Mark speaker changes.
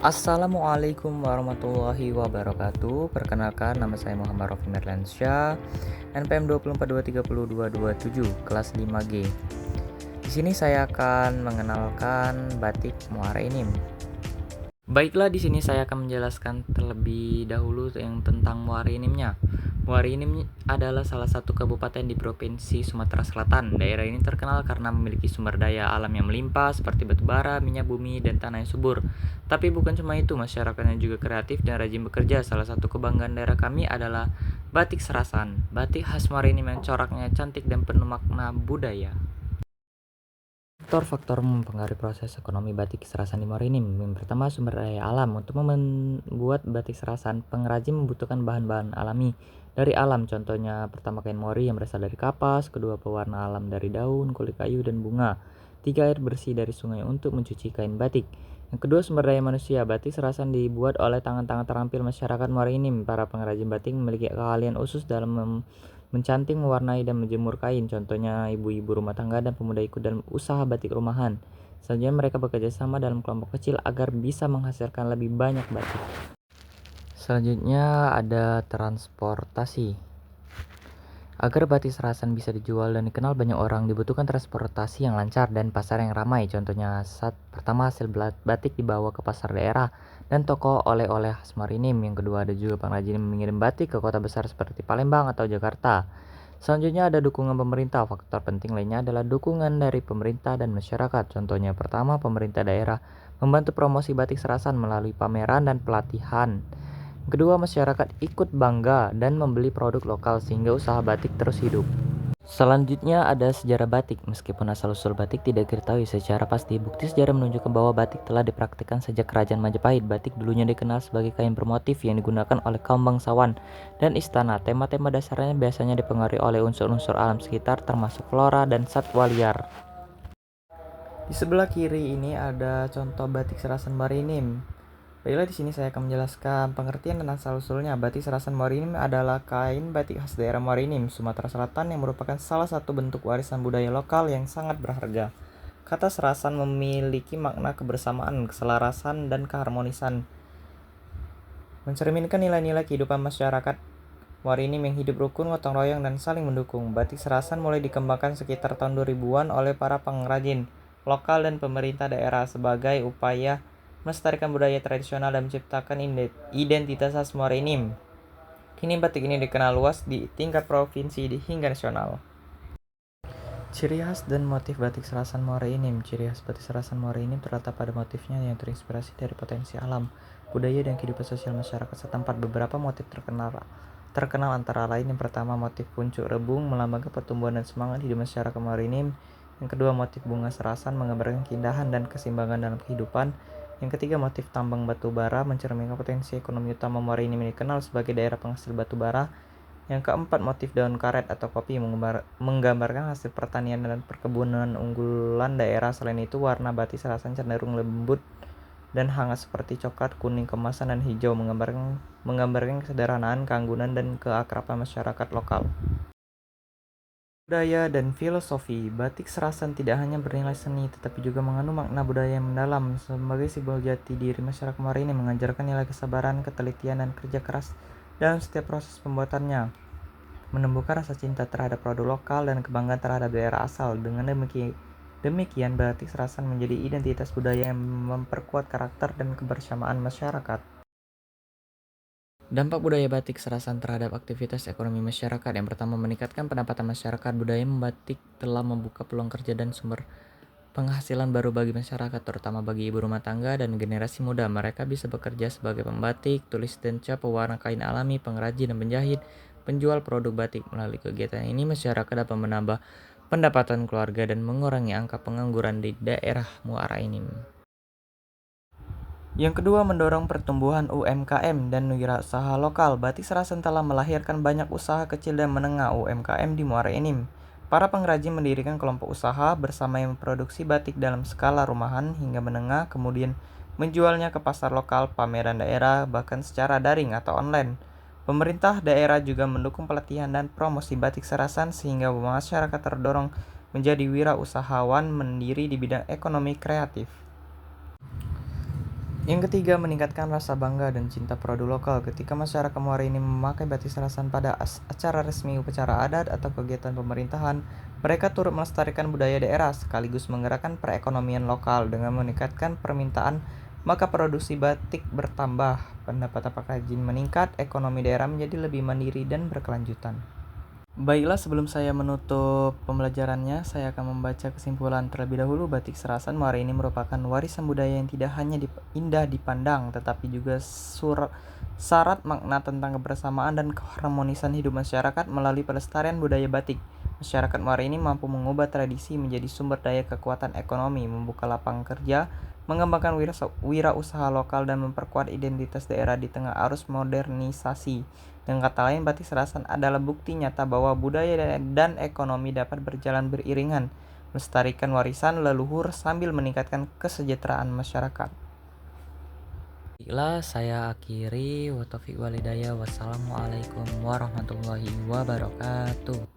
Speaker 1: Assalamualaikum warahmatullahi wabarakatuh. Perkenalkan, nama saya Muhammad Rofi Merlansyah, NPM 24230227, kelas 5G. Di sini saya akan mengenalkan batik Muara Enim. Baiklah, di sini saya akan menjelaskan terlebih dahulu yang tentang Muara Enimnya. Muara Enim adalah salah satu kabupaten di Provinsi Sumatera Selatan. Daerah ini terkenal karena memiliki sumber daya alam yang melimpah seperti batu bara, minyak bumi, dan tanah yang subur. Tapi bukan cuma itu, masyarakatnya juga kreatif dan rajin bekerja. Salah satu kebanggaan daerah kami adalah batik Serasan. Batik khas Muara Enim yang coraknya cantik dan penuh makna budaya. Faktor-faktor mempengaruhi proses ekonomi batik Serasan di Muara Enim. Yang pertama, sumber daya alam. Untuk membuat batik Serasan, pengrajin membutuhkan bahan-bahan alami dari alam. Contohnya, pertama, kain mori yang berasal dari kapas. Kedua, pewarna alam dari daun, kulit kayu, dan bunga. Tiga, air bersih dari sungai untuk mencuci kain batik. Yang kedua, sumber daya manusia. Batik Serasan dibuat oleh tangan-tangan terampil masyarakat Muara Enim. Para pengrajin batik memiliki keahlian khusus dalam mencanting, mewarnai, dan menjemur kain. Contohnya ibu-ibu rumah tangga dan pemuda ikut dalam usaha batik rumahan. Selanjutnya mereka bekerja sama dalam kelompok kecil agar bisa menghasilkan lebih banyak batik. Selanjutnya ada transportasi. Agar batik Serasan bisa dijual dan dikenal banyak orang, dibutuhkan transportasi yang lancar dan pasar yang ramai. Contohnya, pertama, hasil batik dibawa ke pasar daerah dan toko oleh-oleh khas Muara Enim. Yang kedua, ada juga pengrajin yang mengirim batik ke kota besar seperti Palembang atau Jakarta. Selanjutnya ada dukungan pemerintah. Faktor penting lainnya adalah dukungan dari pemerintah dan masyarakat. Contohnya, pertama, pemerintah daerah membantu promosi batik Serasan melalui pameran dan pelatihan. Kedua, masyarakat ikut bangga dan membeli produk lokal sehingga usaha batik terus hidup. Selanjutnya ada sejarah batik. Meskipun asal-usul batik tidak diketahui secara pasti, bukti sejarah menunjukkan bahwa batik telah dipraktikkan sejak Kerajaan Majapahit. Batik dulunya dikenal sebagai kain bermotif yang digunakan oleh kaum bangsawan dan istana. Tema-tema dasarnya biasanya dipengaruhi oleh unsur-unsur alam sekitar termasuk flora dan satwa liar. Di sebelah kiri ini ada contoh batik Serasan Muara Enim. Baiklah, di sini saya akan menjelaskan pengertian dan asal-usulnya. Batik Serasan Muara Enim adalah kain batik khas daerah Muara Enim, Sumatera Selatan yang merupakan salah satu bentuk warisan budaya lokal yang sangat berharga. Kata Serasan memiliki makna kebersamaan, keselarasan, dan keharmonisan, mencerminkan nilai-nilai kehidupan masyarakat Muara Enim yang hidup rukun, gotong royong, dan saling mendukung. Batik Serasan mulai dikembangkan sekitar tahun 2000-an oleh para pengrajin lokal dan pemerintah daerah sebagai upaya melestarikan budaya tradisional dan menciptakan identitas khas Muara Enim. Kini batik ini dikenal luas di tingkat provinsi hingga nasional. Ciri khas dan motif batik Serasan Muara Enim. Ciri khas batik Serasan Muara Enim terletak pada motifnya yang terinspirasi dari potensi alam, budaya, dan kehidupan sosial masyarakat setempat. Beberapa motif terkenal antara lain: yang pertama, motif puncuk rebung melambangkan pertumbuhan dan semangat hidup masyarakat Muara Enim. Yang kedua, motif bunga Serasan menggambarkan keindahan dan keseimbangan dalam kehidupan. Yang ketiga, motif tambang batu bara mencerminkan potensi ekonomi utama Muara Enim yang dikenal sebagai daerah penghasil batu bara. Yang keempat, motif daun karet atau kopi menggambarkan hasil pertanian dan perkebunan unggulan daerah. Selain itu, warna batik Serasan cenderung lembut dan hangat seperti coklat, kuning kemasan, dan hijau, menggambarkan kesederhanaan, keanggunan, dan keakraban masyarakat lokal. Budaya dan filosofi. Batik Serasan tidak hanya bernilai seni, tetapi juga mengandung makna budaya yang mendalam. Sebagai simbol jati diri masyarakat Muara Enim, mengajarkan nilai kesabaran, ketelitian, dan kerja keras dalam setiap proses pembuatannya, menumbuhkan rasa cinta terhadap produk lokal dan kebanggaan terhadap daerah asal. Dengan demikian, batik Serasan menjadi identitas budaya yang memperkuat karakter dan kebersamaan masyarakat. Dampak budaya batik Serasan terhadap aktivitas ekonomi masyarakat. Yang pertama, meningkatkan pendapatan masyarakat. Budaya membatik telah membuka peluang kerja dan sumber penghasilan baru bagi masyarakat, terutama bagi ibu rumah tangga dan generasi muda. Mereka bisa bekerja sebagai pembatik, tulis dan cap, pewarna kain alami, pengrajin dan penjahit, penjual produk batik. Melalui kegiatan ini, masyarakat dapat menambah pendapatan keluarga dan mengurangi angka pengangguran di daerah Muara Enim. Yang kedua, mendorong pertumbuhan UMKM dan wirausaha lokal. Batik Serasan telah melahirkan banyak usaha kecil dan menengah UMKM di Muara Enim. Para pengrajin mendirikan kelompok usaha bersama yang memproduksi batik dalam skala rumahan hingga menengah, kemudian menjualnya ke pasar lokal, pameran daerah, bahkan secara daring atau online. Pemerintah daerah juga mendukung pelatihan dan promosi batik Serasan sehingga masyarakat terdorong menjadi wirausahawan mandiri di bidang ekonomi kreatif.
Speaker 2: Yang ketiga, meningkatkan rasa bangga dan cinta produk lokal. Ketika masyarakat Muara ini memakai batik serasan pada acara resmi, upacara adat, atau kegiatan pemerintahan, mereka turut melestarikan budaya daerah sekaligus menggerakkan perekonomian lokal. Dengan meningkatkan permintaan, maka produksi batik bertambah, pendapatan pengrajin meningkat, ekonomi daerah menjadi lebih mandiri dan berkelanjutan. Baiklah, sebelum saya menutup pembelajarannya, saya akan membaca kesimpulan terlebih dahulu. Batik serasan Muara ini merupakan warisan budaya yang tidak hanya indah dipandang, tetapi juga syarat makna tentang kebersamaan dan keharmonisan hidup masyarakat. Melalui pelestarian budaya batik, masyarakat Muara ini mampu mengubah tradisi menjadi sumber daya kekuatan ekonomi, membuka lapangan kerja, mengembangkan wirausaha lokal, dan memperkuat identitas daerah di tengah arus modernisasi. Dengan kata lain, batik serasan adalah bukti nyata bahwa budaya dan ekonomi dapat berjalan beriringan, melestarikan warisan leluhur sambil meningkatkan kesejahteraan masyarakat.
Speaker 1: Baiklah, saya akhiri. Wa taufiq walhidayah. Wassalamualaikum warahmatullahi wabarakatuh.